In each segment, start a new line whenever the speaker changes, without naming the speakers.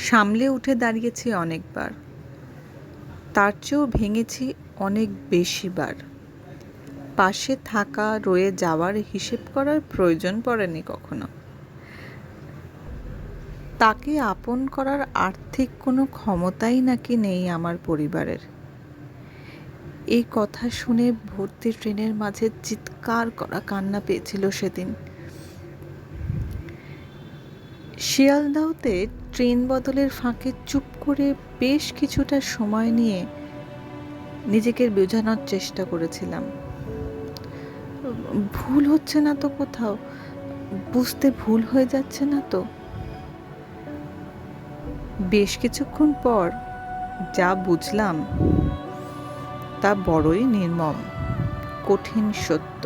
সামলে উঠে দাঁড়িয়েছি অনেকবার, তার চেয়েও ভেঙেছি অনেক বেশিবার। পাশে থাকা রয়ে যাওয়ার হিসেব করার প্রয়োজন পড়েনি কখনো। তাকে আপন করার আর্থিক কোনো ক্ষমতাই নাকি নেই আমার পরিবারের। এই কথা শুনে ভর্তি ট্রেনের মাঝে চিৎকার করা কান্না পেয়েছিল সেদিন। শিয়ালদাহতে ট্রেন বদলের ফাঁকে চুপ করে বেশ কিছুটা সময় নিয়ে নিজেকে বোঝানোর চেষ্টা করেছিলাম। ভুল হচ্ছে না তো কোথাও? বুঝতে ভুল হয়ে যাচ্ছে না তো? বেশ কিছুক্ষণ পর যা বুঝলাম তা বড়ই নির্মম, কঠিন সত্য।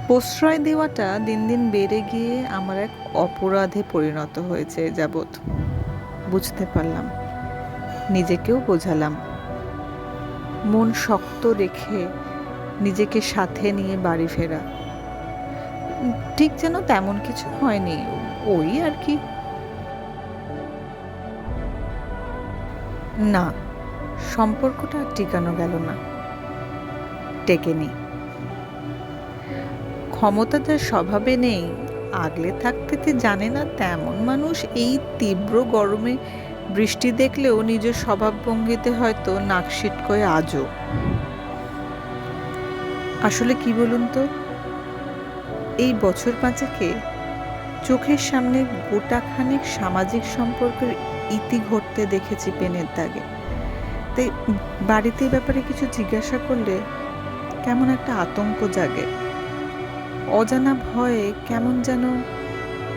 প্রশ্রয় দেওয়াটা দিন দিন বেড়ে গিয়ে আমার এক অপরাধে পরিণত হয়েছে যাবৎ বুঝতে পারলাম। নিজেকেও বোঝালাম, মন শক্ত রেখে নিজেকে সাথে নিয়ে বাড়ি ফেরা। ঠিক যেন তেমন কিছু হয়নি, ওই আর কি। না, সম্পর্কটা আর টিকানো গেল না, টেকেনি। ক্ষমতা যার স্বভাবে নেই, আগলে থাকতে জানে না তেমন মানুষ এই তীব্র গরমে বৃষ্টি দেখলেও নিজের স্বভাবভঙ্গিতে হয়তো নাক সিটকোয় আজও। আসলে কি বলুন তো, এই বছর পাঁচেকে চোখের সামনে গোটাখানেক সামাজিক সম্পর্কের ইতি ঘটতে দেখেছি পেনের দাগে। তাই বাড়িতে এই ব্যাপারে কিছু জিজ্ঞাসা করলে কেমন একটা আতঙ্ক জাগে, অজানা ভয়ে কেমন যেন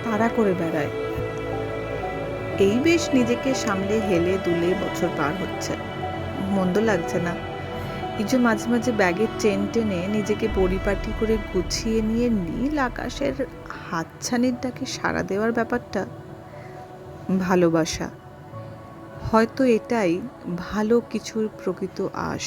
তাড়া করে বেড়ায়। এই বেশ নিজেকে সামলে হেলে দুলে বছর পার হচ্ছে, মন্দ লাগছে না। এই যে মাঝে মাঝে ব্যাগের চেন টেনে নিজেকে পরিপাটি করে গুছিয়ে নিয়ে নীল আকাশের হাতছানির ডাকে সাড়া দেওয়ার ব্যাপারটা ভালোবাসা। হয়তো এটাই ভালো কিছুর প্রকৃত আশ।